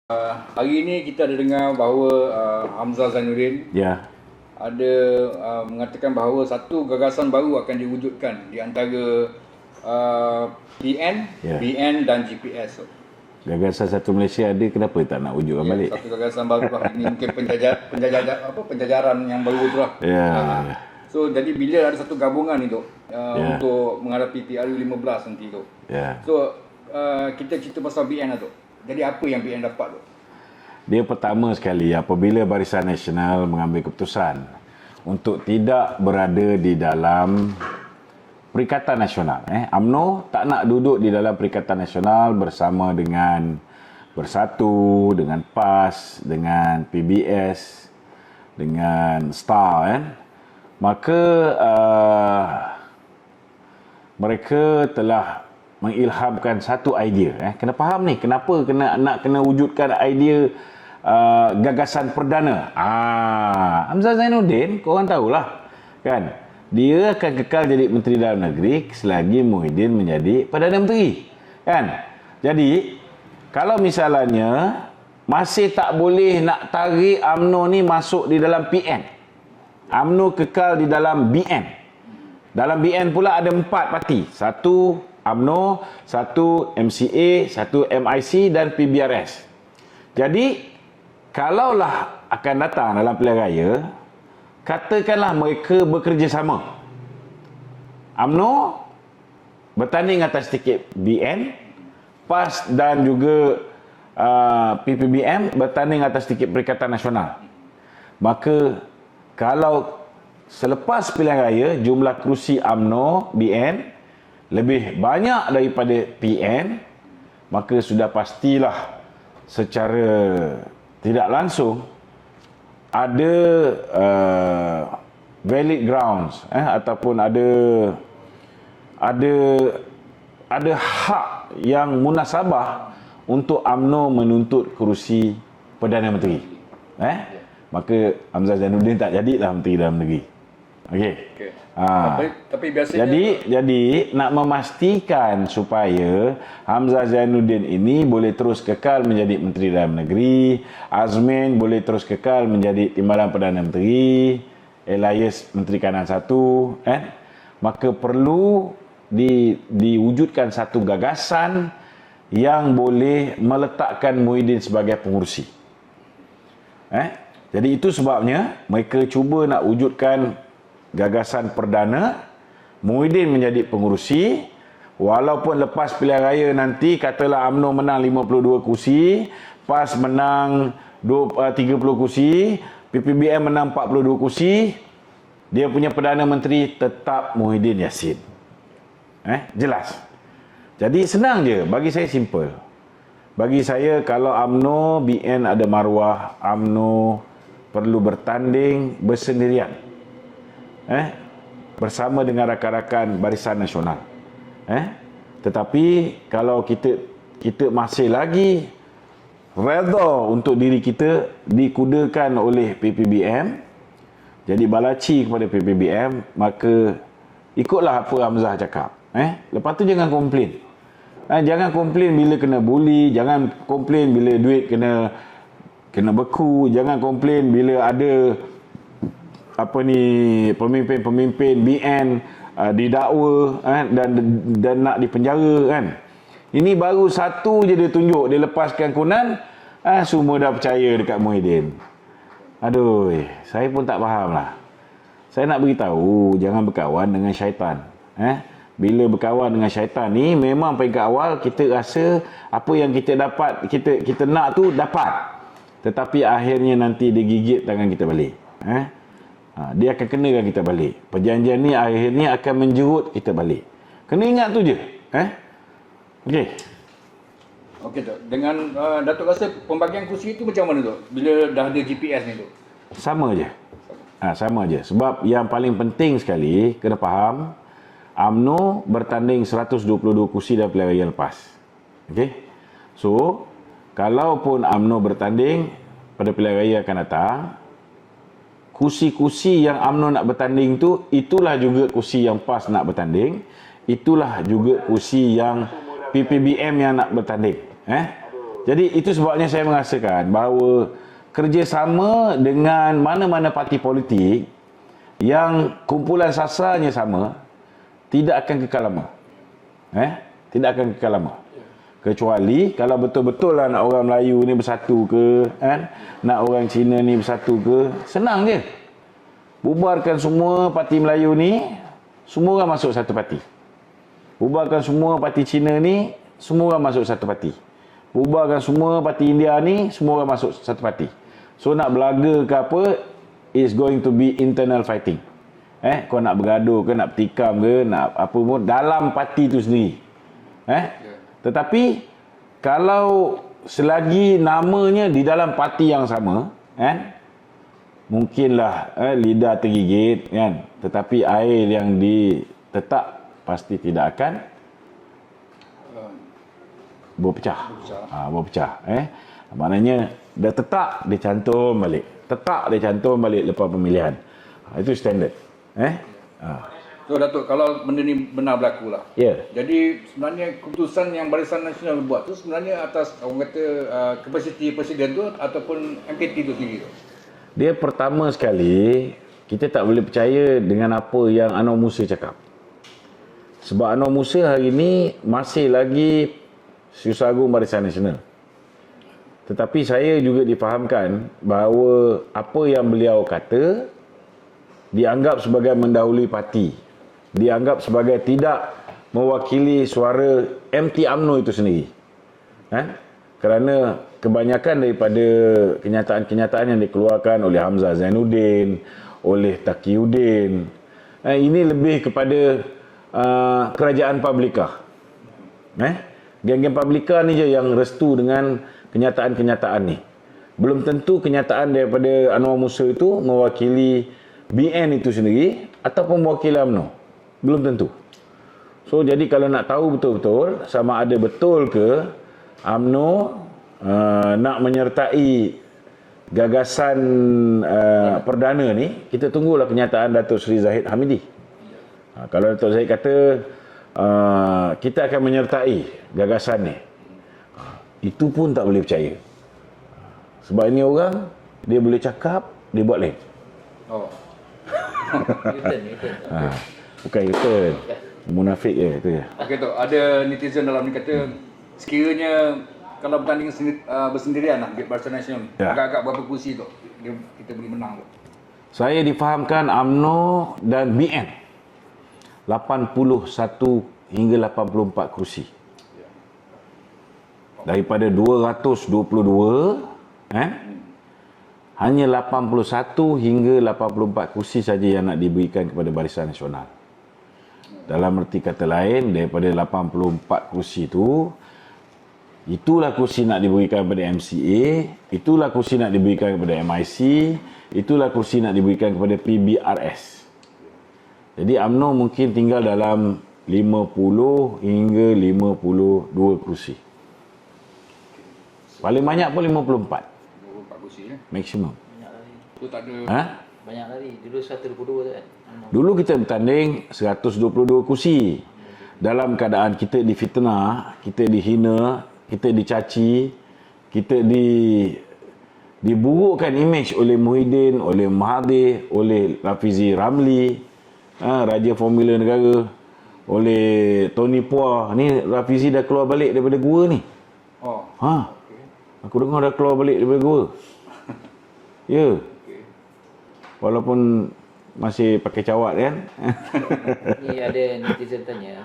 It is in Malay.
Hari ini kita ada dengar bahawa Hamzah Zainuddin ada mengatakan bahawa satu gagasan baru akan diwujudkan di antara BN dan GPS. Gagasan satu Malaysia ada, kenapa tak nak wujudkan balik? Satu gagasan baru lah. Ini mungkin penjajaran yang baru tu lah. So jadi bila ada satu gabungan ni tu untuk menghadapi PRU15 nanti tu. So kita cerita pasal BN lah tu. Jadi apa yang BN dapat tu? Dia pertama sekali apabila Barisan Nasional mengambil keputusan untuk tidak berada di dalam Perikatan Nasional. UMNO tak nak duduk di dalam Perikatan Nasional bersama dengan Bersatu, dengan PAS, dengan PBS, dengan STAR. Maka mereka telah mengilhamkan satu idea. Kena faham ni, kenapa kena wujudkan idea gagasan perdana. Hamzah Zainuddin, korang tahulah kan, dia akan kekal jadi Menteri Dalam Negeri selagi Muhyiddin menjadi Perdana Menteri kan. Jadi kalau misalnya masih tak boleh nak tarik UMNO ni masuk di dalam PN, UMNO kekal di dalam BN. Dalam BN pula ada 4 parti. Satu UMNO, satu MCA, satu MIC dan PBRS. Jadi, kalaulah akan datang dalam pilihan raya, katakanlah mereka bekerjasama. UMNO bertanding atas tiket BN, PAS dan juga PPBM bertanding atas tiket Perikatan Nasional. Maka, kalau selepas pilihan raya, jumlah kerusi UMNO, BN, lebih banyak daripada PN, maka sudah pastilah secara tidak langsung ada valid grounds ataupun ada hak yang munasabah untuk UMNO menuntut kerusi Perdana Menteri. Maka Hamzah Zainuddin tak jadilah Menteri Dalam Negeri. Okey. Tapi biasanya jadi nak memastikan supaya Hamzah Zainuddin ini boleh terus kekal menjadi Menteri Dalam Negeri, Azmin boleh terus kekal menjadi Timbalan Perdana Menteri, Elias Menteri Kanan 1, maka perlu diwujudkan satu gagasan yang boleh meletakkan Muhyiddin sebagai pengurusi. Jadi itu sebabnya mereka cuba nak wujudkan gagasan perdana, Muhyiddin menjadi pengurusi, walaupun lepas pilihan raya nanti katalah UMNO menang 52 kursi, PAS menang 30 kursi, PPBM menang 42 kursi, dia punya Perdana Menteri tetap Muhyiddin Yassin. Jelas. Jadi senang je, bagi saya simple. Bagi saya kalau UMNO, BN ada maruah, UMNO perlu bertanding bersendirian. Bersama dengan rakan-rakan Barisan Nasional. Tetapi kalau kita masih lagi redha untuk diri kita dikudakan oleh PPBM, jadi balaci kepada PPBM, maka ikutlah apa Hamzah cakap. Lepas tu jangan komplain. Jangan komplain bila kena bully, jangan komplain bila duit kena beku, jangan komplain bila ada pemimpin-pemimpin BN didakwa dan nak dipenjara kan. Ini baru satu je dia tunjuk, dia lepaskan Kunan, semua dah percaya dekat Muhyiddin. Aduh, saya pun tak faham lah. Saya nak beritahu, jangan berkawan dengan syaitan. Bila berkawan dengan syaitan ni, memang peringkat awal kita rasa apa yang kita dapat, kita nak tu dapat. Tetapi akhirnya nanti dia gigit tangan kita balik. Dia akan kenakan kita balik. Perjanjian ni akhirnya akan menjerut kita balik. Kena ingat tu je. Okey tu. Dengan Datuk rasa pembagian kursi itu macam mana tu? Bila dah ada GPS ni tu? Sama je. Sama je. Sebab yang paling penting sekali, kena faham, UMNO bertanding 122 kursi dalam pilihan raya lepas. So, kalaupun UMNO bertanding pada pilihan raya akan datang, kursi-kursi yang UMNO nak bertanding tu, itulah juga kursi yang PAS nak bertanding, itulah juga kursi yang PPBM yang nak bertanding. Jadi itu sebabnya saya merasakan bahawa kerjasama dengan mana-mana parti politik yang kumpulan sasarnya sama tidak akan kekal lama. Tidak akan kekal lama. Kecuali kalau betul-betul lah nak orang Melayu ni bersatu ke, nak orang Cina ni bersatu ke, senang je. Bubarkan semua parti Melayu ni, semua orang masuk satu parti. Bubarkan semua parti Cina ni, semua orang masuk satu parti. Bubarkan semua parti India ni, semua orang masuk satu parti. So nak belaga ke apa, is going to be internal fighting. Kau nak bergaduh ke, nak bertikam ke, nak apa pun dalam parti tu sendiri. Tetapi kalau selagi namanya di dalam parti yang sama, mungkinlah lidah tergigit kan, tetapi air yang ditetak pasti tidak akan berpecah. Berpecah. Maknanya dah tetak dia cantum balik. Tetak dia cantum balik lepas pemilihan. Itu standard. So Datuk, kalau benda ni benar berlaku lah. Jadi sebenarnya keputusan yang Barisan Nasional buat tu sebenarnya atas orang kata kapasiti presiden tu ataupun MPT tu sendiri tu. Dia pertama sekali kita tak boleh percaya dengan apa yang Anwar Musa cakap. Sebab Anwar Musa hari ini masih lagi Setiausaha Agung Barisan Nasional. Tetapi saya juga difahamkan bahawa apa yang beliau kata dianggap sebagai mendahului parti. Dianggap sebagai tidak mewakili suara MT UMNO itu sendiri. Kerana kebanyakan daripada kenyataan-kenyataan yang dikeluarkan oleh Hamzah Zainuddin, oleh Taqiyuddin, ini lebih kepada kerajaan Publika. Geng-geng Publika ni je yang restu dengan kenyataan-kenyataan ni. Belum tentu kenyataan daripada Anwar Musa itu mewakili BN itu sendiri ataupun mewakili UMNO. Belum tentu. So jadi kalau nak tahu betul-betul sama ada betul ke UMNO nak menyertai gagasan perdana ni, kita tunggulah kenyataan Datuk Seri Zahid Hamidi. Kalau Datuk Zahid kata kita akan menyertai gagasan ni, itu pun tak boleh percaya. Sebab ini orang, dia boleh cakap, dia buat lain. Bukan U-turn. Munafik je tu je. Okey tu, ada netizen dalam ni kata sekiranya kalau bertanding bersendirian lah Barisan Nasional, agak-agak berapa kursi tu kita boleh menang tu? Saya difahamkan UMNO dan BN 81 hingga 84 kursi. Daripada 222 hanya 81 hingga 84 kursi saja yang nak diberikan kepada Barisan Nasional. Dalam erti kata lain, daripada 84 kursi itu, itulah kursi nak diberikan kepada MCA, itulah kursi nak diberikan kepada MIC, itulah kursi nak diberikan kepada PBRS. Jadi UMNO mungkin tinggal dalam 50 hingga 52 kursi. Paling banyak pun 54. 24 kursi maksimum. Banyak lari. Tu tak ada. Banyak lari. Dulu 122 tu kan. Dulu kita bertanding 122 kursi. Dalam keadaan kita difitnah, kita dihina, kita dicaci, kita diburukkan imej oleh Muhyiddin, oleh Mahathir, oleh Rafizi Ramli, Raja Formula Negara, oleh Tony Puah. Ni Rafizi dah keluar balik daripada gua ni. Aku dengar dah keluar balik daripada gua. Ya. Walaupun masih pakai cawat kan. Ni ada netizen tanya,